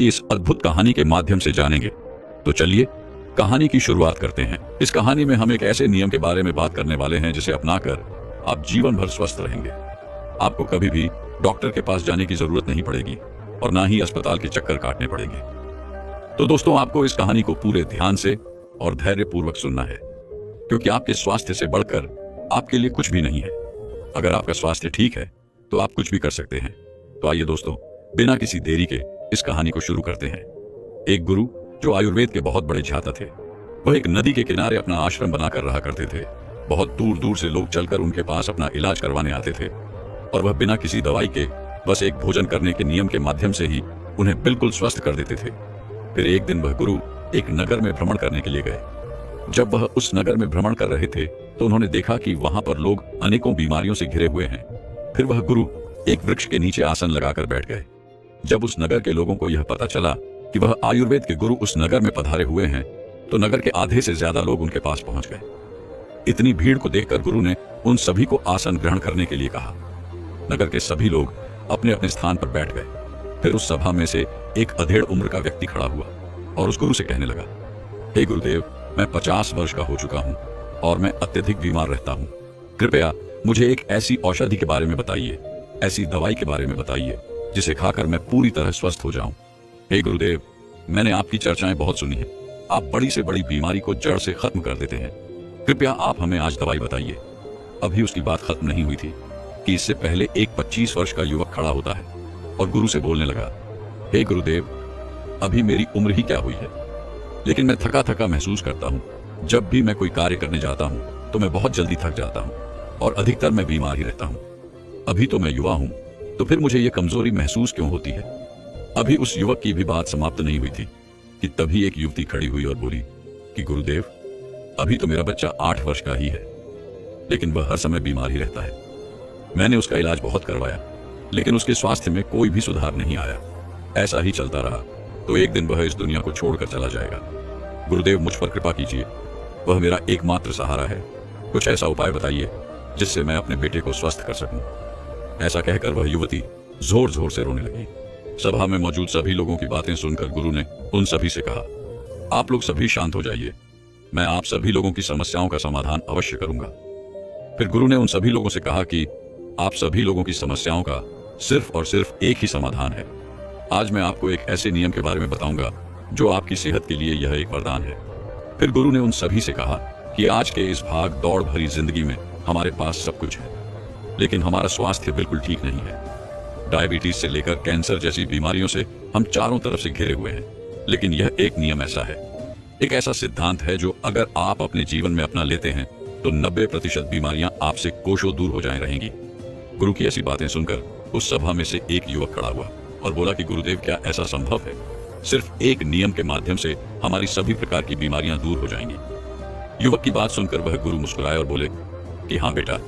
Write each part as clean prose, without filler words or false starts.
की इस अद्भुत कहानी के माध्यम से जानेंगे। तो चलिए कहानी की शुरुआत करते हैं। इस कहानी में हम एक ऐसे नियम के बारे में बात करने वाले हैं जिसे अपनाकर आप जीवन भर स्वस्थ रहेंगे। आपको कभी भी डॉक्टर के पास जाने की जरूरत नहीं पड़ेगी और ना ही अस्पताल के चक्कर काटने पड़ेंगे। तो दोस्तों, आपको इस कहानी को पूरे ध्यान से और धैर्य पूर्वक सुनना है, क्योंकि आपके स्वास्थ्य से बढ़कर आपके लिए कुछ भी नहीं है। अगर आपका स्वास्थ्य ठीक है तो आप कुछ भी कर सकते हैं। तो आइए दोस्तों, बिना किसी देरी के इस कहानी को शुरू करते हैं। एक गुरु जो आयुर्वेद के बहुत बड़े ध्याता थे, वह एक नदी के किनारे अपना आश्रम बनाकर रहा करते थे। बहुत दूर दूर से लोग चलकर उनके पास अपना इलाज करवाने आते थे और वह बिना किसी दवाई के बस एक भोजन करने के नियम के माध्यम से ही उन्हें बिल्कुल स्वस्थ कर देते थे। फिर एक दिन वह गुरु एक नगर में भ्रमण करने के लिए गए। जब वह उस नगर में भ्रमण कर रहे थे तो उन्होंने देखा कि वहां पर लोग अनेकों बीमारियों से घिरे हुए हैं। फिर वह गुरु एक वृक्ष के नीचे आसन लगाकर बैठ गए। जब उस नगर के लोगों को यह पता चला कि वह आयुर्वेद के गुरु उस नगर में पधारे हुए हैं, तो नगर के आधे से ज्यादा लोग उनके पास पहुंच गए। इतनी भीड़ को देखकर गुरु ने उन सभी को आसन ग्रहण करने के लिए कहा। नगर के सभी लोग अपने अपने स्थान पर बैठ गए। फिर उस सभा में से एक अधेड़ उम्र का व्यक्ति खड़ा हुआ और उस गुरु से कहने लगा, हे गुरुदेव, मैं 50 वर्ष का हो चुका हूँ और मैं अत्यधिक बीमार रहता हूँ। कृपया मुझे एक ऐसी औषधि के बारे में बताइए, ऐसी दवाई के बारे में बताइए जिसे खाकर मैं पूरी तरह स्वस्थ हो जाऊं। हे गुरुदेव, मैंने आपकी चर्चाएं बहुत सुनी है। आप बड़ी से बड़ी बीमारी को जड़ से खत्म कर देते हैं। कृपया आप हमें आज दवाई बताइए। अभी उसकी बात खत्म नहीं हुई थी कि इससे पहले एक 25 वर्ष का युवक खड़ा होता है और गुरु से बोलने लगा, हे गुरुदेव, अभी मेरी उम्र ही क्या हुई है, लेकिन मैं थका थका महसूस करता हूँ। जब भी मैं कोई कार्य करने जाता हूँ तो मैं बहुत जल्दी थक जाता हूँ और अधिकतर मैं बीमार ही रहता हूँ। अभी तो मैं युवा हूँ, तो फिर मुझे ये कमजोरी महसूस क्यों होती है? अभी उस युवक की भी बात समाप्त नहीं हुई थी कि तभी एक युवती खड़ी हुई और बोली कि गुरुदेव, अभी तो मेरा बच्चा 8 वर्ष का ही है, लेकिन वह हर समय बीमार ही रहता है। मैंने उसका इलाज बहुत करवाया, लेकिन उसके स्वास्थ्य में कोई भी सुधार नहीं आया। ऐसा ही चलता रहा तो एक दिन वह इस दुनिया को छोड़कर चला जाएगा। गुरुदेव, मुझ पर कृपा कीजिए, वह मेरा एकमात्र सहारा है। कुछ ऐसा उपाय बताइए जिससे मैं अपने बेटे को स्वस्थ कर सकूं। ऐसा कहकर वह युवती जोर जोर से रोने लगी। सभा में मौजूद सभी लोगों की बातें सुनकर गुरु ने उन सभी से कहा, आप लोग सभी शांत हो जाइए, मैं आप सभी लोगों की समस्याओं का समाधान अवश्य करूंगा। फिर गुरु ने उन सभी लोगों से कहा कि आप सभी लोगों की समस्याओं का सिर्फ और सिर्फ एक ही समाधान है। आज मैं आपको एक ऐसे नियम के बारे में बताऊंगा जो आपकी सेहत के लिए यह एक वरदान है। फिर गुरु ने उन सभी से कहा कि आज के इस भाग दौड़ भरी जिंदगी में हमारे पास सब कुछ है, लेकिन हमारा स्वास्थ्य बिल्कुल ठीक नहीं है। डायबिटीज से लेकर कैंसर जैसी बीमारियों से हम चारों तरफ से घिरे हुए हैं, लेकिन यह एक नियम ऐसा है, एक ऐसा सिद्धांत है जो अगर आप अपने जीवन में अपना लेते हैं तो 90% बीमारियां आपसे कोसों दूर हो जाए रहेंगी। गुरु की ऐसी बातें सुनकर उस सभा में से एक युवक खड़ा हुआ और बोला कि गुरुदेव, क्या ऐसा संभव है? सिर्फ एक नियम के माध्यम से हमारी सभी प्रकार की बीमारियां दूर हो जाएंगी। युवक की बात सुनकर वह गुरु मुस्कुराए और बोले कि हाँ बेटा,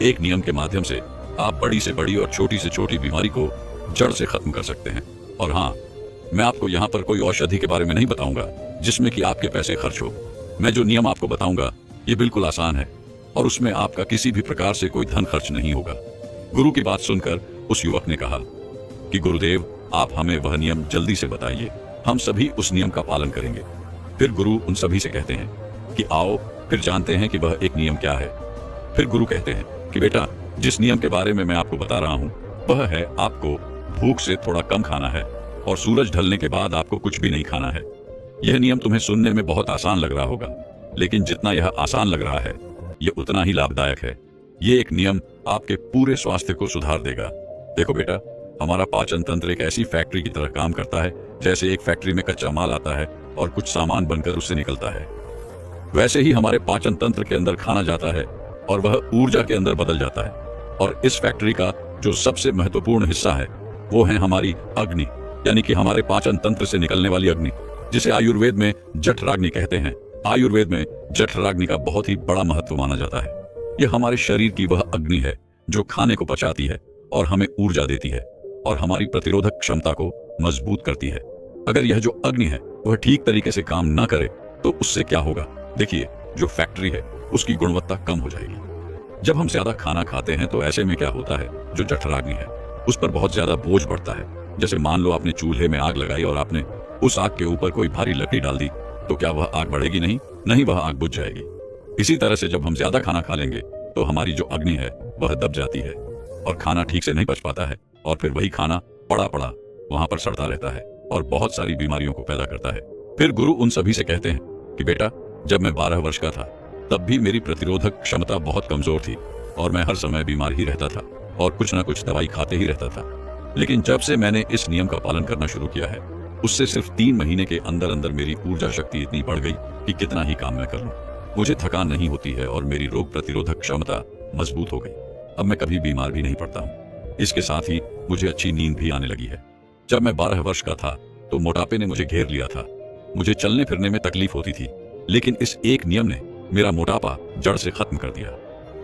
एक नियम के माध्यम से आप बड़ी से बड़ी और छोटी से छोटी बीमारी को जड़ से खत्म कर सकते हैं। और हाँ, मैं आपको यहाँ पर कोई औषधि के बारे में नहीं बताऊंगा जिसमें कि आपके पैसे खर्च हो। मैं जो नियम आपको बताऊंगा ये बिल्कुल आसान है और उसमें आपका किसी भी प्रकार से कोई धन खर्च नहीं होगा। गुरु की बात सुनकर उस युवक ने कहा कि गुरुदेव, आप हमें वह नियम जल्दी से बताइए, हम सभी उस नियम का पालन करेंगे। फिर गुरु उन सभी से कहते हैं कि आओ फिर जानते हैं कि वह एक नियम क्या है। फिर गुरु कहते हैं कि बेटा, जिस नियम के बारे में मैं आपको बता रहा हूँ वह है आपको भूख से थोड़ा कम खाना है और सूरज ढलने के बाद आपको कुछ भी नहीं खाना है। यह नियम तुम्हें सुनने में बहुत आसान लग रहा होगा, लेकिन जितना यह आसान लग रहा है यह उतना ही लाभदायक है। ये एक नियम आपके पूरे स्वास्थ्य को सुधार देगा। देखो बेटा, हमारा पाचन तंत्र एक ऐसी फैक्ट्री की तरह काम करता है जैसे एक फैक्ट्री में कच्चा माल आता है और कुछ सामान बनकर उससे निकलता है। वैसे ही हमारे पाचन तंत्र के अंदर खाना जाता है और वह ऊर्जा के अंदर बदल जाता है। और इस फैक्ट्री का जो सबसे महत्वपूर्ण हिस्सा है वो है हमारी अग्नि, यानी कि हमारे पाचन तंत्र से निकलने वाली अग्नि, जिसे आयुर्वेद में जठराग्नि कहते हैं। आयुर्वेद में जठराग्नि का बहुत ही बड़ा महत्व माना जाता है। यह हमारे शरीर की वह अग्नि है जो खाने को पचाती है और हमें ऊर्जा देती है और हमारी प्रतिरोधक क्षमता को मजबूत करती है। अगर यह जो अग्नि है वह ठीक तरीके से काम न करे तो उससे क्या होगा? देखिए, जो फैक्ट्री है उसकी गुणवत्ता कम हो जाएगी। जब हम ज्यादा खाना खाते हैं तो ऐसे में क्या होता है, जो जठराग्नि है उस पर बहुत ज्यादा बोझ बढ़ता है जैसे मान लो आपने चूल्हे में आग लगाई और आपने उस आग के ऊपर कोई भारी लकड़ी डाल दी, तो क्या वह आग बढ़ेगी? नहीं नहीं, वह आग बुझ जाएगी। इसी तरह से जब हम ज्यादा खाना खा लेंगे तो हमारी जो अग्नि है वह दब जाती है और खाना ठीक से नहीं पच पाता है, और फिर वही खाना पड़ा पड़ा वहां पर सड़ता रहता है और बहुत सारी बीमारियों को पैदा करता है। फिर गुरु उन सभी से कहते हैं कि बेटा, जब मैं 12 वर्ष का था तब भी मेरी प्रतिरोधक क्षमता बहुत कमजोर थी और मैं हर समय बीमार ही रहता था और कुछ ना कुछ दवाई खाते ही रहता था। लेकिन जब से मैंने इस नियम का पालन करना शुरू किया है, उससे सिर्फ 3 महीने के अंदर अंदर मेरी ऊर्जा शक्ति इतनी बढ़ गई कि कितना ही काम मैं कर लूं, मुझे थकान नहीं होती है और मेरी रोग प्रतिरोधक क्षमता मजबूत हो गई। अब मैं कभी बीमार भी नहीं पड़ता हूँ। इसके साथ ही मुझे अच्छी नींद भी आने लगी है। जब मैं 12 वर्ष का था तो मोटापे ने मुझे घेर लिया था। मुझे चलने फिरने में तकलीफ होती थी, लेकिन इस एक नियम ने मेरा मोटापा जड़ से खत्म कर दिया।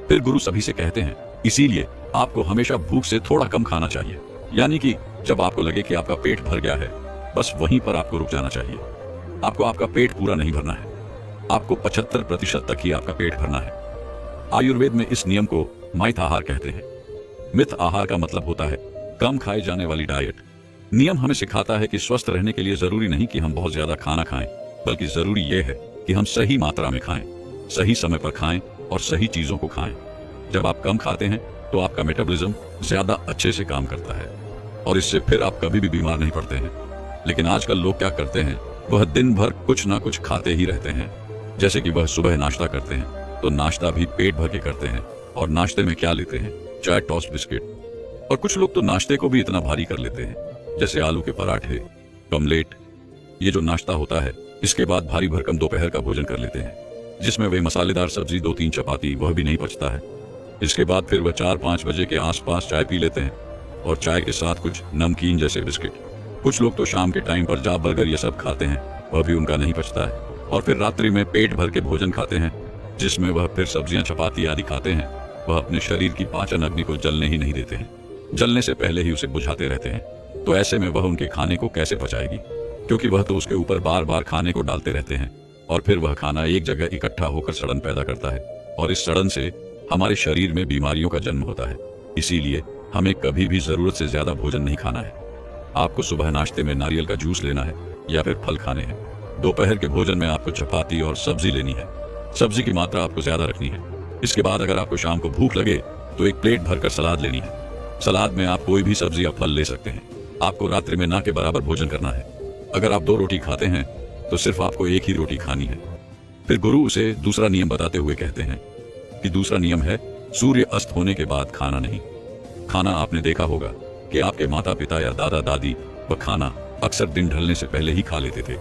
फिर गुरु सभी से कहते हैं, इसीलिए आपको हमेशा भूख से थोड़ा कम खाना चाहिए। यानी कि जब आपको लगे कि आपका पेट भर गया है, बस वहीं पर आपको रुक जाना चाहिए। आपको आपका पेट पूरा नहीं भरना है, आपको 75% तक ही आपका पेट भरना है। आयुर्वेद में इस नियम को मित आहार कहते हैं। मित आहार का मतलब होता है कम खाए जाने वाली डाइट। नियम हमें सिखाता है कि स्वस्थ रहने के लिए जरूरी नहीं कि हम बहुत ज्यादा खाना खाएं, बल्कि जरूरी यह है कि हम सही मात्रा में खाएं, सही समय पर खाएं और सही चीजों को खाएं। जब आप कम खाते हैं तो आपका मेटाबॉलिज्म ज्यादा अच्छे से काम करता है और इससे फिर आप कभी भी बीमार नहीं पड़ते हैं। लेकिन आजकल लोग क्या करते हैं, वह दिन भर कुछ ना कुछ खाते ही रहते हैं। जैसे कि वह सुबह नाश्ता करते हैं तो नाश्ता भी पेट भर के करते हैं, और नाश्ते में क्या लेते हैं, चाय, टोस्ट, बिस्किट। और कुछ लोग तो नाश्ते को भी इतना भारी कर लेते हैं, जैसे आलू के पराठे, कमलेट। ये जो नाश्ता होता है, इसके बाद भारी भरकम दोपहर का भोजन कर लेते हैं, जिसमें वे मसालेदार सब्जी, 2-3 चपाती, वह भी नहीं पचता है। इसके बाद फिर वह 4-5 बजे के आसपास चाय पी लेते हैं और चाय के साथ कुछ नमकीन जैसे बिस्किट। कुछ लोग तो शाम के टाइम पर जा बर्गर ये सब खाते हैं, वह भी उनका नहीं पचता है। और फिर रात्रि में पेट भर के भोजन खाते हैं, जिसमें वह फिर सब्जियां, चपाती आदि खाते हैं। वह अपने शरीर की पाचन अग्नि को जलने ही नहीं देते हैं, जलने से पहले ही उसे बुझाते रहते हैं। तो ऐसे में वह उनके खाने को कैसे पचाएगी, क्योंकि वह तो उसके ऊपर बार बार खाने को डालते रहते हैं और फिर वह खाना एक जगह इकट्ठा होकर सड़न पैदा करता है और इस सड़न से हमारे शरीर में बीमारियों का जन्म होता है। इसीलिए हमें कभी भी जरूरत से ज्यादा भोजन नहीं खाना है। आपको सुबह नाश्ते में नारियल का जूस लेना है या फिर फल खाने हैं। दोपहर के भोजन में आपको चपाती और सब्जी लेनी है। सब्जी की मात्रा आपको ज्यादा रखनी है। इसके बाद अगर आपको शाम को भूख लगे तो एक प्लेट भरकर सलाद लेनी है। सलाद में आप कोई भी सब्जी या फल ले सकते हैं। आपको रात्रि में ना के बराबर भोजन करना है। अगर आप 2 रोटी खाते हैं तो सिर्फ आपको 1 ही रोटी खानी है। फिर गुरु उसे दूसरा नियम बताते हुए कहते हैं कि दूसरा नियम है सूर्य अस्त होने के बाद खाना नहीं। खाना आपने देखा होगा कि आपके माता पिता या दादा दादी वह खाना अक्सर दिन ढलने से पहले ही खा लेते थे।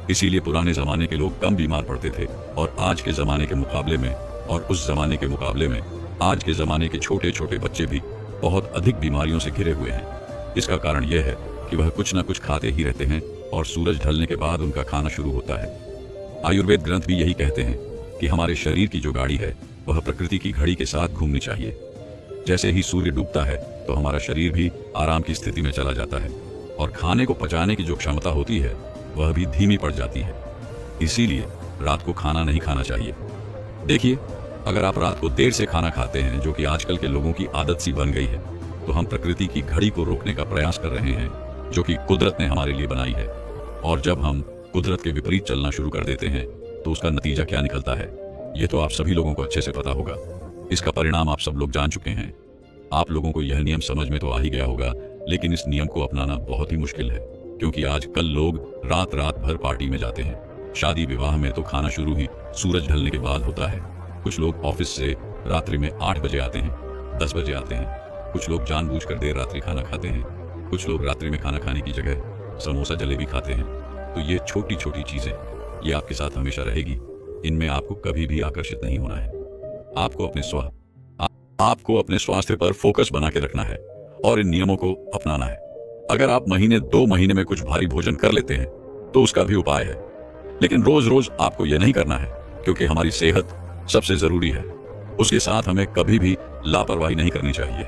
इसीलिए पुराने जमाने के लोग कम बीमार पड़ते थे और आज के जमाने के मुकाबले में और उस जमाने के मुकाबले में आज के जमाने के छोटे छोटे बच्चे भी बहुत अधिक बीमारियों से घिरे हुए हैं। इसका कारण यह है कि वह कुछ न कुछ खाते ही रहते हैं और सूरज ढलने के बाद उनका खाना शुरू होता है। आयुर्वेद ग्रंथ भी यही कहते हैं कि हमारे शरीर की जो गाड़ी है वह प्रकृति की घड़ी के साथ घूमनी चाहिए। जैसे ही सूर्य डूबता है तो हमारा शरीर भी आराम की स्थिति में चला जाता है और खाने को पचाने की जो क्षमता होती है वह भी धीमी पड़ जाती है। इसीलिए रात को खाना नहीं खाना चाहिए। देखिए, अगर आप रात को देर से खाना खाते हैं, जो कि आजकल के लोगों की आदत सी बन गई है, तो हम प्रकृति की घड़ी को रोकने का प्रयास कर रहे हैं, जो कि कुदरत ने हमारे लिए बनाई है। और जब हम कुदरत के विपरीत चलना शुरू कर देते हैं तो उसका नतीजा क्या निकलता है, ये तो आप सभी लोगों को अच्छे से पता होगा। इसका परिणाम आप सब लोग जान चुके हैं। आप लोगों को यह नियम समझ में तो आ ही गया होगा, लेकिन इस नियम को अपनाना बहुत ही मुश्किल है, क्योंकि आजकल लोग रात रात भर पार्टी में जाते हैं। शादी विवाह में तो खाना शुरू ही सूरज ढलने के बाद होता है। कुछ लोग ऑफिस से रात्रि में 8 बजे आते हैं, 10 बजे आते हैं। कुछ लोग जानबूझकर देर रात्रि खाना खाते हैं। कुछ लोग रात्रि में खाना खाने की जगह समोसा, जलेबी खाते हैं। तो ये छोटी छोटी चीजें ये आपके साथ हमेशा रहेगी। इनमें आपको कभी भी आकर्षित नहीं होना है। आपको अपने स्वास्थ्य पर फोकस बना के रखना है और इन नियमों को अपनाना है। अगर आप महीने 2 महीने में कुछ भारी भोजन कर लेते हैं तो उसका भी उपाय है, लेकिन रोज रोज आपको यह नहीं करना है, क्योंकि हमारी सेहत सबसे जरूरी है। उसके साथ हमें कभी भी लापरवाही नहीं करनी चाहिए।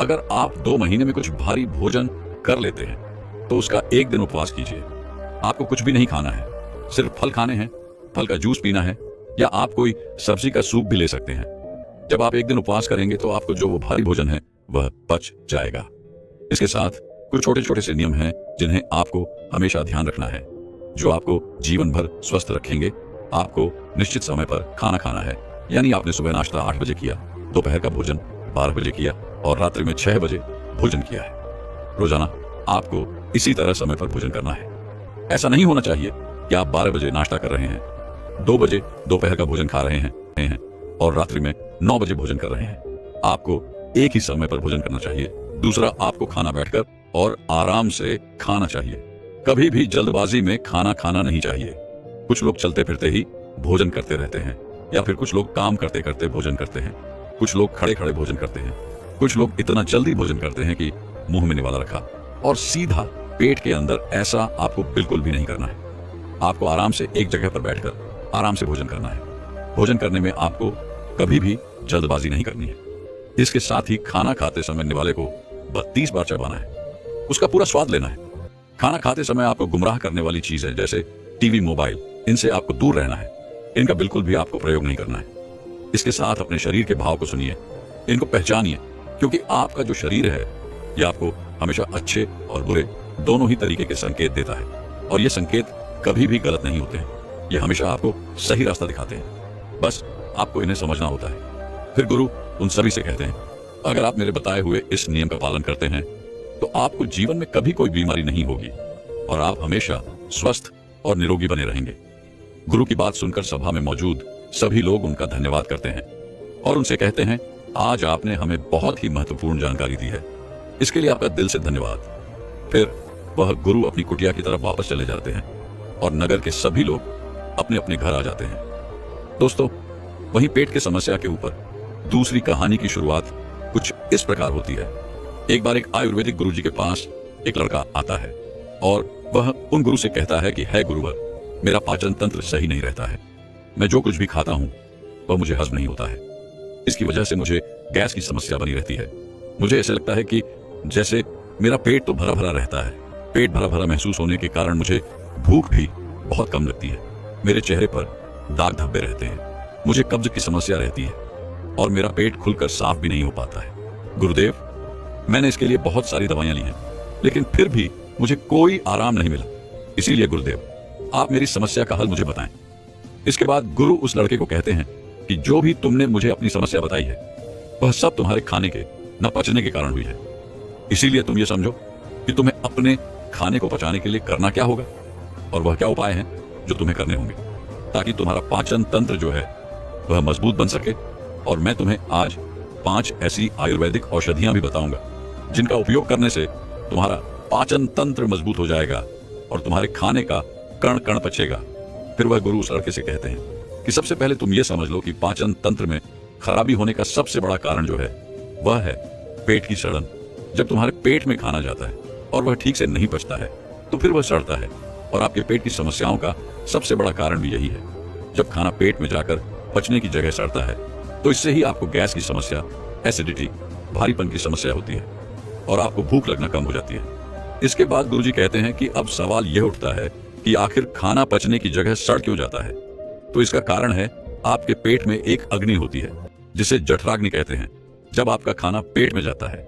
अगर आप 2 महीने में कुछ भारी भोजन कर लेते हैं तो उसका 1 दिन उपवास कीजिए। आपको कुछ भी नहीं खाना है, सिर्फ फल खाने हैं, फल का जूस पीना है, या आप कोई सब्जी का सूप भी ले सकते हैं। जब आप 1 दिन उपवास करेंगे तो आपको जो वो भारी भोजन है वह पच जाएगा। इसके साथ कुछ छोटे छोटे से नियम हैं जिन्हें आपको हमेशा ध्यान रखना है, जो आपको जीवन भर स्वस्थ रखेंगे। आपको निश्चित समय पर खाना खाना है, यानी आपने सुबह नाश्ता 8 बजे किया, दोपहर का भोजन 12 बजे किया और रात्रि में 6 बजे भोजन किया है। रोजाना आपको इसी तरह समय पर भोजन करना है। ऐसा नहीं होना चाहिए कि आप 12 बजे नाश्ता कर रहे हैं, 2 बजे दोपहर का भोजन खा रहे हैं और रात्रि में 9 बजे भोजन कर रहे हैं। आपको एक ही समय पर भोजन करना चाहिए। दूसरा, आपको खाना बैठकर और आराम से खाना चाहिए। कभी भी जल्दबाजी में खाना खाना नहीं चाहिए। कुछ लोग चलते फिरते ही भोजन करते रहते हैं, या फिर कुछ लोग काम करते करते भोजन करते हैं। कुछ लोग खड़े खड़े भोजन करते हैं। कुछ लोग इतना जल्दी भोजन करते हैं कि मुंह में निवाला रखा और सीधा पेट के अंदर। ऐसा आपको बिल्कुल भी नहीं करना है। आपको आराम से एक जगह पर बैठकर आराम से भोजन करना है। भोजन करने में आपको कभी भी जल्दबाजी नहीं करनी है। इसके साथ ही खाना खाते समय निवाले को 32 बार चबाना है, उसका पूरा स्वाद लेना है। खाना खाते समय आपको गुमराह करने वाली चीजें जैसे टीवी, मोबाइल, इनसे आपको दूर रहना है। इनका बिल्कुल भी आपको प्रयोग नहीं करना है। इसके साथ अपने शरीर के भाव को सुनिए, इनको पहचानिए, क्योंकि आपका जो शरीर है यह आपको हमेशा अच्छे और बुरे दोनों ही तरीके के संकेत देता है, और ये संकेत कभी भी गलत नहीं होते हैं। ये हमेशा आपको सही रास्ता दिखाते हैं, बस आपको इन्हें समझना होता है। फिर गुरु उन सभी से कहते हैं, अगर आप मेरे बताए हुए इस नियम का पालन करते हैं तो आपको जीवन में कभी कोई बीमारी नहीं होगी और आप हमेशा स्वस्थ और निरोगी बने रहेंगे। गुरु की बात सुनकर सभा में मौजूद सभी लोग उनका धन्यवाद करते हैं और उनसे कहते हैं, आज आपने हमें बहुत ही महत्वपूर्ण जानकारी दी है, इसके लिए आपका दिल से धन्यवाद। फिर वह गुरु अपनी कुटिया की तरफ वापस चले जाते हैं और नगर के सभी लोग अपने अपने घर आ जाते हैं। दोस्तों, वहीं पेट की समस्या के ऊपर दूसरी कहानी की शुरुआत कुछ इस प्रकार होती है। एक बार एक आयुर्वेदिक गुरुजी के पास एक लड़का आता है और वह उन गुरु से कहता है कि है गुरुवर, मेरा पाचन तंत्र सही नहीं रहता है। मैं जो कुछ भी खाता हूं वह मुझे हजम नहीं होता है। इसकी वजह से मुझे गैस की समस्या बनी रहती है। मुझे ऐसे लगता है कि जैसे मेरा पेट तो भरा भरा रहता है। पेट भरा भरा महसूस होने के कारण मुझे भूख भी बहुत कम लगती है। मेरे चेहरे पर दाग धब्बे रहते हैं। मुझे कब्ज की समस्या रहती है और मेरा पेट खुलकर साफ भी नहीं हो पाता है। गुरुदेव, मैंने इसके लिए बहुत सारी दवाइयां ली हैं, लेकिन फिर भी मुझे कोई आराम नहीं मिला। इसीलिए गुरुदेव, आप मेरी समस्या का हल मुझे बताएं। इसके बाद गुरु उस लड़के को कहते हैं कि जो भी तुमने मुझे अपनी समस्या बताई है वह सब तुम्हारे खाने के न पचने के कारण हुई है। इसीलिए तुम ये समझो कि तुम्हें अपने खाने को पचाने के लिए करना क्या होगा और वह क्या उपाय हैं जो तुम्हें करने होंगे, ताकि तुम्हारा पाचन तंत्र जो है वह मजबूत बन सके। और मैं तुम्हें आज 5 ऐसी आयुर्वेदिक औषधियां भी बताऊंगा जिनका उपयोग करने से तुम्हारा पाचन तंत्र मजबूत हो जाएगा और तुम्हारे खाने का कण कण पचेगा। फिर वह गुरु उस लड़के से कहते हैं कि सबसे पहले तुम ये समझ लो कि पाचन तंत्र में खराबी होने का सबसे बड़ा कारण जो है वह है पेट की सड़न। जब तुम्हारे पेट में खाना जाता है और वह ठीक से नहीं पचता है तो फिर वह सड़ता है, और आपके पेट की समस्याओं का सबसे बड़ा कारण भी यही है। जब खाना पेट में जाकर पचने की जगह सड़ता है तो इससे ही आपको गैस की समस्या, एसिडिटी, भारीपन की समस्या होती है और आपको भूख लगना कम हो जाती है। इसके बाद गुरुजी कहते हैं कि अब सवाल यह उठता है कि आखिर खाना पचने की जगह सड़ क्यों जाता है। तो इसका कारण है आपके पेट में एक अग्नि होती है जिसे जठराग्नि कहते हैं। जब आपका खाना पेट में जाता है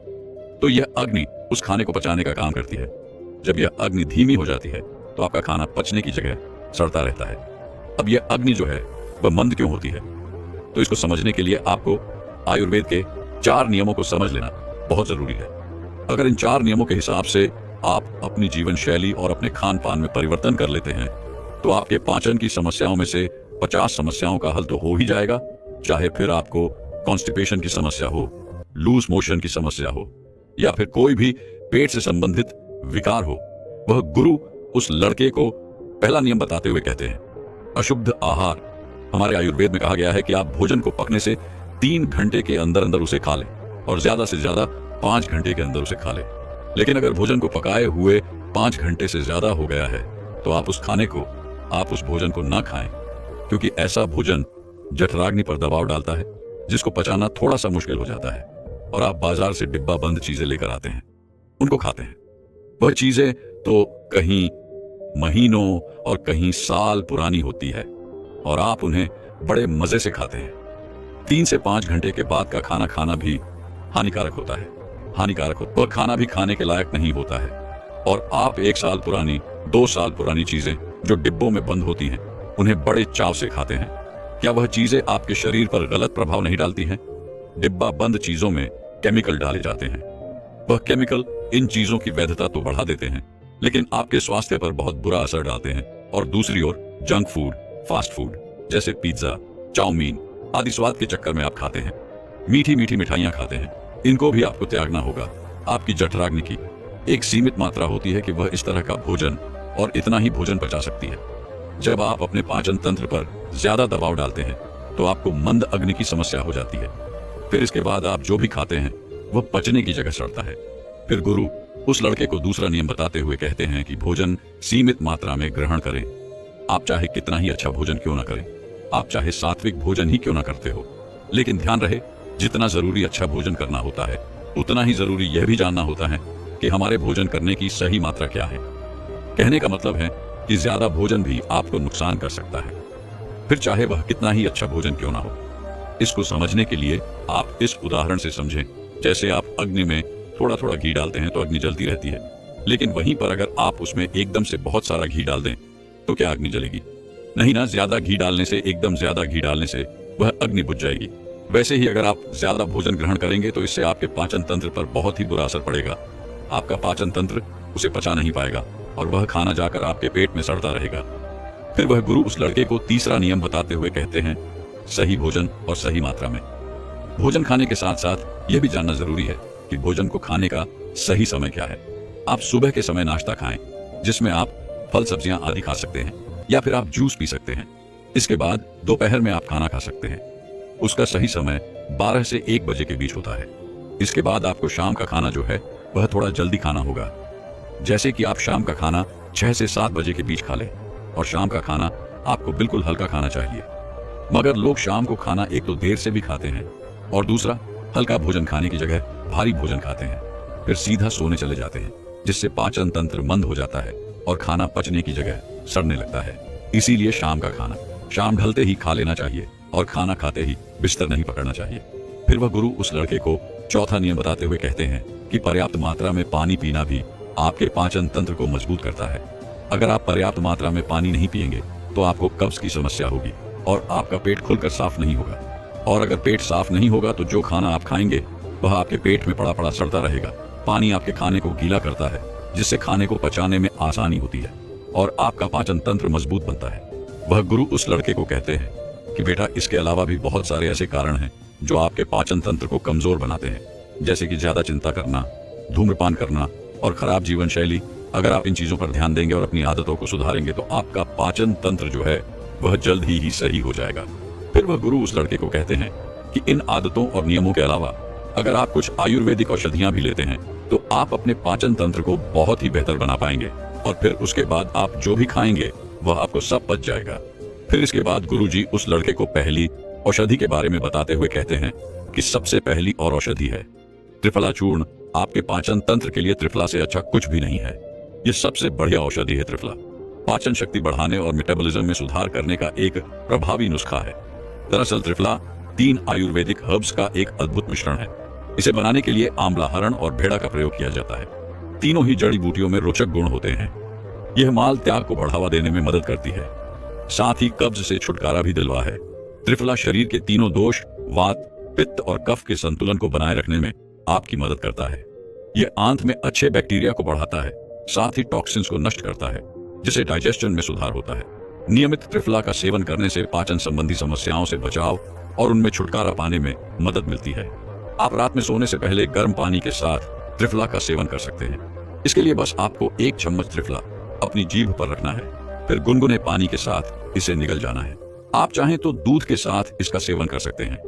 तो यह अग्नि उस खाने को पचाने का काम करती है। जब यह अग्नि धीमी हो जाती है तो आपका खाना पचने की जगह सड़ता रहता है। अब यह अग्नि जो है वह मंद क्यों होती है, तो इसको समझने के लिए आपको आयुर्वेद के 4 नियमों को समझ लेना बहुत जरूरी है। अगर इन 4 नियमों के हिसाब से आप अपनी जीवन शैली और अपने खान पान में परिवर्तन कर लेते हैं तो आपके पाचन की समस्याओं में से 50 समस्याओं का हल तो हो ही जाएगा। चाहे फिर आपको कॉन्स्टिपेशन की समस्या हो, लूज मोशन की समस्या हो, या फिर कोई भी पेट से संबंधित विकार हो। वह गुरु उस लड़के को पहला नियम बताते हुए कहते हैं, अशुद्ध आहार। हमारे आयुर्वेद में कहा गया है कि आप भोजन को पकने से 3 घंटे के अंदर अंदर उसे खा लें और ज्यादा से ज्यादा 5 घंटे के अंदर उसे खा लें। लेकिन अगर भोजन को पकाए हुए 5 घंटे से ज्यादा हो गया है तो आप उस भोजन को ना खाएं, क्योंकि ऐसा भोजन जठराग्नि पर दबाव डालता है जिसको पचाना थोड़ा सा मुश्किल हो जाता है और आप बाजार से डिब्बा बंद चीजें लेकर आते हैं, उनको खाते हैं। वह चीजें तो कहीं महीनों और कहीं साल पुरानी होती है और आप उन्हें बड़े मजे से खाते हैं। 3 से 5 घंटे के बाद का खाना खाना भी हानिकारक होता है। हानिकारक होता है। वह खाना भी खाने के लायक नहीं होता है। और आप 1 साल पुरानी, 2 साल पुरानी चीजें जो डिब्बों में बंद होती हैं, उन्हें बड़े चाव से खाते हैं। क्या वह चीजें आपके शरीर पर गलत प्रभाव नहीं डालती हैं? डिब्बा बंद चीजों में केमिकल डाले जाते हैं। वह केमिकल इन चीजों की वैधता तो बढ़ा देते हैं, लेकिन आपके स्वास्थ्य पर बहुत बुरा असर डालते हैं। और दूसरी ओर जंक फूड, फास्ट फूड जैसे पिज्जा, चाउमीन आदि स्वाद के चक्कर में आप खाते हैं। मीठी मीठी मिठाइयां खाते हैं। इनको भी आपको त्यागना होगा। आपकी जठराग्नि की एक सीमित मात्रा होती है कि वह इस तरह का भोजन और इतना ही भोजन पचा सकती है। जब आप अपने पाचन तंत्र पर ज्यादा दबाव डालते हैं तो आपको मंद अग्नि की समस्या हो जाती है। फिर इसके बाद आप जो भी खाते हैं वह पचने की जगह सड़ता है। फिर गुरु उस लड़के को दूसरा नियम बताते हुए कहते हैं कि भोजन सीमित मात्रा में ग्रहण करें। आप चाहे कितना ही अच्छा भोजन क्यों ना करें, आप चाहे सात्विक भोजन ही क्यों ना करते हो, लेकिन ध्यान रहे जितना जरूरी अच्छा भोजन करना होता है, उतना ही जरूरी यह भी जानना होता है कि हमारे भोजन करने की सही मात्रा क्या है। कहने का मतलब है कि ज्यादा भोजन भी आपको नुकसान कर सकता है, फिर चाहे वह कितना ही अच्छा भोजन क्यों ना हो। इसको समझने के लिए आप इस उदाहरण से समझें। जैसे आप अग्नि में थोड़ा थोड़ा घी डालते हैं तो अग्नि जलती रहती है, लेकिन वहीं पर अगर आप उसमें एकदम से बहुत सारा घी डाल दें तो क्या अग्नि जलेगी? नहीं ना। ज्यादा घी डालने से, एकदम ज्यादा घी डालने से वह अग्नि बुझ जाएगी। वैसे ही अगर आप ज्यादा भोजन ग्रहण करेंगे तो इससे आपके पाचन तंत्र पर बहुत ही बुरा असर पड़ेगा। आपका पाचन तंत्र उसे पचा नहीं पाएगा और वह खाना जाकर आपके पेट में सड़ता रहेगा। फिर वह गुरु उस लड़के को तीसरा नियम बताते हुए कहते हैं, सही भोजन और सही मात्रा में। भोजन खाने के साथ साथ यह भी जानना जरूरी है कि भोजन को खाने का सही समय क्या है। आप सुबह के समय नाश्ता खाएं, जिसमें आप फल सब्जियां आदि खा सकते हैं, या फिर आप जूस पी सकते हैं। इसके बाद दोपहर में आप खाना खा सकते हैं। उसका सही समय 12 से 1 बजे के बीच होता है। इसके बाद आपको शाम का खाना जो है वह थोड़ा जल्दी खाना होगा। जैसे कि आप शाम का खाना 6 से 7 बजे के बीच खा लें, और शाम का खाना आपको बिल्कुल हल्का खाना चाहिए। मगर लोग शाम को खाना एक तो देर से भी खाते हैं, और दूसरा हल्का भोजन खाने की जगह भारी भोजन खाते हैं, फिर सीधा सोने चले जाते हैं, जिससे पाचन तंत्र मंद हो जाता है और खाना पचने की जगह सड़ने लगता है। इसीलिए शाम का खाना शाम ढलते ही खा लेना चाहिए और खाना खाते ही बिस्तर नहीं पकड़ना चाहिए। फिर वह गुरु उस लड़के को चौथा नियम बताते हुए कहते हैं कि पर्याप्त मात्रा में पानी पीना भी आपके पाचन तंत्र को मजबूत करता है। अगर आप पर्याप्त मात्रा में पानी नहीं पिएंगे तो आपको कब्ज की समस्या होगी और आपका पेट खुलकर साफ नहीं होगा। और अगर पेट साफ नहीं होगा तो जो खाना आप खाएंगे वह आपके पेट में पड़ा पड़ा सड़ता रहेगा। पानी आपके खाने को गीला करता है, जिससे खाने को पचाने में आसानी होती है और आपका पाचन तंत्र मजबूत बनता है। वह गुरु उस लड़के को कहते हैं कि बेटा, इसके अलावा भी बहुत सारे ऐसे कारण हैं जो आपके पाचन तंत्र को कमजोर बनाते हैं, जैसे कि ज्यादा चिंता करना, धूम्रपान करना और खराब जीवन शैली। अगर आप इन चीजों पर ध्यान देंगे और अपनी आदतों को सुधारेंगे तो आपका पाचन तंत्र जो है वह जल्द ही सही हो जाएगा। फिर वह गुरु उस लड़के को कहते हैं कि इन आदतों और नियमों के अलावा अगर आप कुछ आयुर्वेदिक औषधियां भी लेते हैं तो आप अपने पाचन तंत्र को बहुत ही बेहतर बना पाएंगे, और फिर उसके बाद आप जो भी खाएंगे वह आपको सब पच जाएगा। फिर इसके बाद गुरुजी उस लड़के को पहली औषधि के बारे में बताते हुए कहते हैं कि सबसे पहली और औषधि है त्रिफला चूर्ण। आपके पाचन तंत्र के लिए त्रिफला से अच्छा कुछ भी नहीं है। यह सबसे बढ़िया औषधि है। त्रिफला पाचन शक्ति बढ़ाने और मेटाबॉलिज्म में सुधार करने का एक प्रभावी नुस्खा है। दरअसल त्रिफला 3 आयुर्वेदिक हर्ब्स का एक अद्भुत मिश्रण है। इसे बनाने के लिए आंवला, हरण और भेड़ा का प्रयोग किया जाता है। तीनों ही जड़ी बूटियों में रोचक गुण होते हैं। यह माल त्याग को बढ़ावा देने में मदद करती है, साथ ही कब्ज से छुटकारा भी दिलवा है। त्रिफला शरीर के तीनों दोष, वात, पित्त और कफ के संतुलन को बनाए रखने में आपकी मदद करता है। यह आंत में अच्छे बैक्टीरिया को बढ़ाता है, साथ ही टॉक्सिन्स को नष्ट करता है, जिससे डाइजेशन में सुधार होता है। नियमित त्रिफला का सेवन करने से पाचन संबंधी समस्याओं से बचाव और उनमें छुटकारा पाने में मदद मिलती है। आप रात में सोने से पहले गर्म पानी के साथ त्रिफला का सेवन कर सकते हैं। इसके लिए बस आपको 1 चम्मच त्रिफला अपनी जीभ पर रखना है, फिर गुनगुने पानी के साथ इसे निगल जाना है। आप चाहें तो दूध के साथ इसका सेवन कर सकते हैं।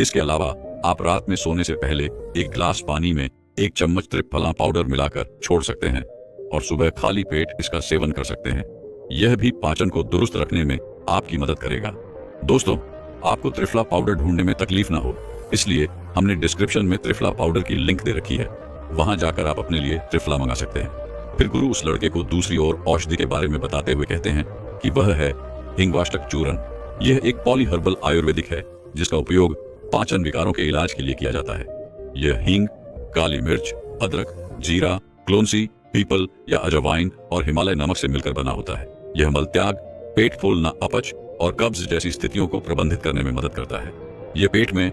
इसके अलावा आप रात में सोने से पहले 1 गिलास पानी में 1 चम्मच त्रिफला पाउडर मिलाकर छोड़ सकते हैं और सुबह खाली पेट इसका सेवन कर सकते हैं। यह भी पाचन को दुरुस्त रखने में आपकी मदद करेगा। दोस्तों, आपको त्रिफला पाउडर ढूंढने में तकलीफ ना हो, इसलिए हमने डिस्क्रिप्शन में त्रिफला पाउडर की लिंक दे रखी है। वहां जाकर आप अपने लिए त्रिफला मंगा सकते हैं। फिर गुरु उस लड़के को दूसरी ओर औषधि के बारे में बताते हुए कहते हैं कि वह है हिंगवाष्टक चूर्ण। यह एक पॉली हर्बल आयुर्वेदिक है जिसका उपयोग पाचन विकारों के इलाज के लिए किया जाता है। यह हींग, काली मिर्च, अदरक, जीरा, क्लोंसी, पीपल या अजवाइन और हिमालय नमक से मिलकर बना होता है। यह मल त्याग, पेट फूलना, अपच और कब्ज जैसी स्थितियों को प्रबंधित करने में मदद करता है। यह पेट में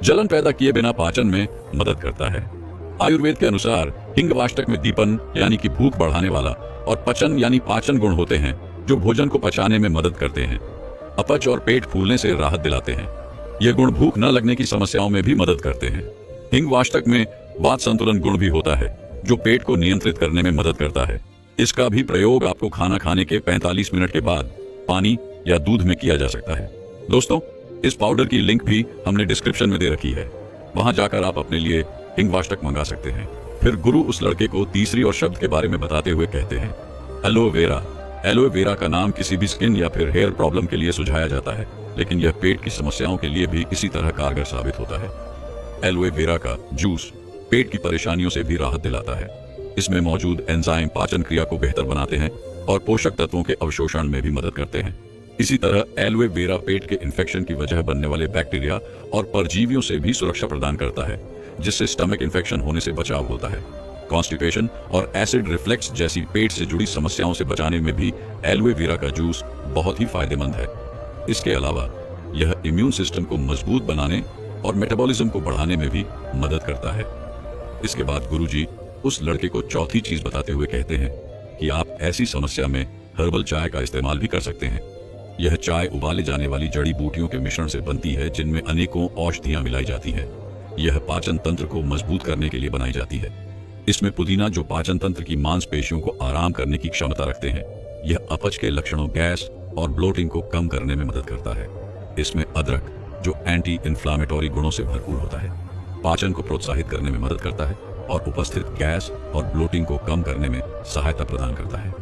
जलन पैदा किए बिना पाचन में मदद करता है। आयुर्वेद के अनुसार हिंग वाष्टक में दीपन यानी कि भूख बढ़ाने वाला और पचन यानी पाचन गुण होते हैं जो भोजन को पचाने में मदद करते हैं, अपच और पेट फूलने से राहत दिलाते हैं। ये गुण भूख न लगने की समस्याओं में भी मदद करते हैं। हिंग वाष्टक में वात संतुलन गुण भी होता है जो पेट को नियंत्रित करने में मदद करता है। इसका भी प्रयोग आपको खाना खाने के 45 मिनट के बाद पानी या दूध में किया जा सकता है। दोस्तों, इस पाउडर की लिंक भी हमने डिस्क्रिप्शन में दे रखी है, वहां जाकर आप अपने लिए हिंग वाष्टक मंगा सकते हैं। फिर गुरु उस लड़के को तीसरी और शब्द के बारे में बताते हुए कहते हैं, एलोवेरा। एलोवेरा का नाम किसी भी स्किन या फिर हेयर प्रॉब्लम के लिए सुझाया जाता है, लेकिन यह पेट की समस्याओं के लिए भी इसी तरह कारगर साबित होता है। एलोवेरा का जूस पेट की परेशानियों से भी राहत दिलाता है। इसमें मौजूद एंजाइम पाचन क्रिया को बेहतर बनाते हैं और पोषक तत्वों के अवशोषण में भी मदद करते हैं। इसी तरह एलोवेरा पेट के इन्फेक्शन की वजह बनने वाले बैक्टीरिया और परजीवियों से भी सुरक्षा प्रदान करता है, जिससे स्टमक इन्फेक्शन होने से बचाव होता है। कॉन्स्टिपेशन और एसिड रिफ्लेक्स जैसी पेट से जुड़ी समस्याओं से बचाने में भी एलोवेरा का जूस बहुत ही फायदेमंद है। इसके अलावा यह इम्यून सिस्टम को मजबूत बनाने और मेटाबॉलिज्म को बढ़ाने में भी मदद करता है। इसके बाद गुरुजी उस लड़के को चौथी चीज बताते हुए कहते हैं कि आप ऐसी समस्या में हर्बल चाय का इस्तेमाल भी कर सकते हैं। यह चाय उबाले जाने वाली जड़ी बूटियों के मिश्रण से बनती है जिनमें अनेकों औषधियां मिलाई जाती है। यह पाचन तंत्र को मजबूत करने के लिए बनाई जाती है। इसमें पुदीना जो पाचन तंत्र की मांसपेशियों को आराम करने की क्षमता रखते हैं। यह अपच के लक्षणों, गैस और ब्लोटिंग को कम करने में मदद करता है। इसमें अदरक जो एंटी इन्फ्लामेटरी गुणों से भरपूर होता है, पाचन को प्रोत्साहित करने में मदद करता है और उपस्थित गैस और ब्लोटिंग को कम करने में सहायता प्रदान करता है।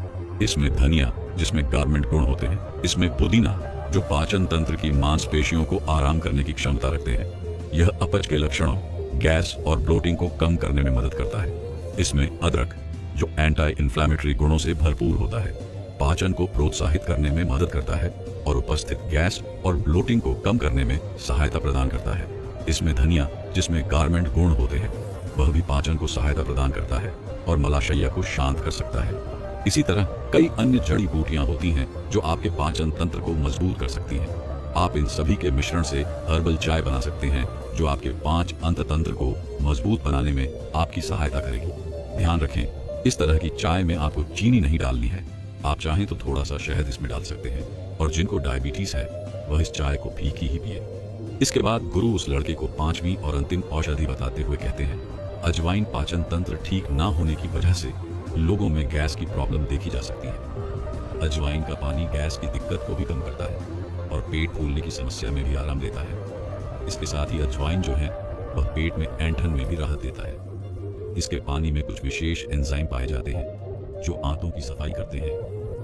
इसमें धनिया जिसमें गार्मेंट गुण होते हैं। इसमें पुदीना जो पाचन तंत्र की मांसपेशियों को आराम करने की क्षमता रखते हैं। यह अपच के लक्षणों, गैस और ब्लोटिंग को कम करने में मदद करता है। इसमें अदरक जो एंटी इन्फ्लामेटरी गुणों से भरपूर होता है, पाचन को प्रोत्साहित करने में मदद करता है और उपस्थित गैस और ब्लोटिंग को कम करने में सहायता प्रदान करता है। इसमें धनिया जिसमें गार्मेंट गुण होते हैं, वह भी पाचन को सहायता प्रदान करता है और मलाशय को शांत कर सकता है। इसी तरह कई अन्य जड़ी बूटियां होती हैं जो आपके पाचन तंत्र को मजबूत कर सकती हैं। आप इन सभी के मिश्रण से हर्बल चाय बना सकते हैं जो आपके 5 अंत तंत्र को मजबूत बनाने में आपकी सहायता करेगी। ध्यान रखें, इस तरह की चाय में आपको चीनी नहीं डालनी है। आप चाहें तो थोड़ा सा शहद इसमें डाल सकते हैं और जिनको डायबिटीज है वह इस चाय को फीकी ही पिए। इसके बाद गुरु उस लड़के को 5वीं और अंतिम औषधि बताते हुए कहते हैं, अजवाइन पाचन तंत्र ठीक ना होने की वजह से लोगों में गैस की प्रॉब्लम देखी जा सकती है। अजवाइन का पानी गैस की दिक्कत को भी कम करता है और पेट फूलने की समस्या में भी आराम देता है। इसके साथ ही अजवाइन जो है वह पेट में ऐंठन में भी राहत देता है। इसके पानी में कुछ विशेष एंजाइम पाए जाते हैं जो आंतों की सफाई करते हैं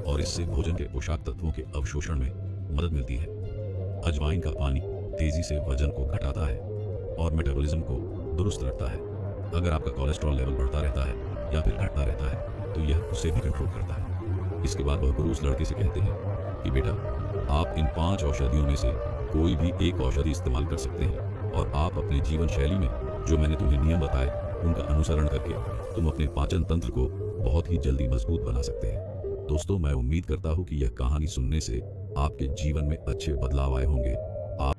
और इससे भोजन के पोषक तत्वों के अवशोषण में मदद मिलती है। अजवाइन का पानी तेजी से वजन को घटाता है और मेटाबॉलिज्म को दुरुस्त रखता है। अगर आपका कोलेस्ट्रॉल लेवल बढ़ता रहता है या फिर घटता रहता है तो यह उसे भी कंट्रोल करता है। इसके बाद वह गुरु उस लड़के से कहते हैं कि बेटा, आप इन 5 औषधियों में से कोई भी एक औषधि इस्तेमाल कर सकते हैं और आप अपने जीवन शैली में जो मैंने तुम्हें नियम बताए उनका अनुसरण करके तुम अपने पाचन तंत्र को बहुत ही जल्दी मजबूत बना सकते हैं। दोस्तों, मैं उम्मीद करता हूँ कि यह कहानी सुनने से आपके जीवन में अच्छे बदलाव आए होंगे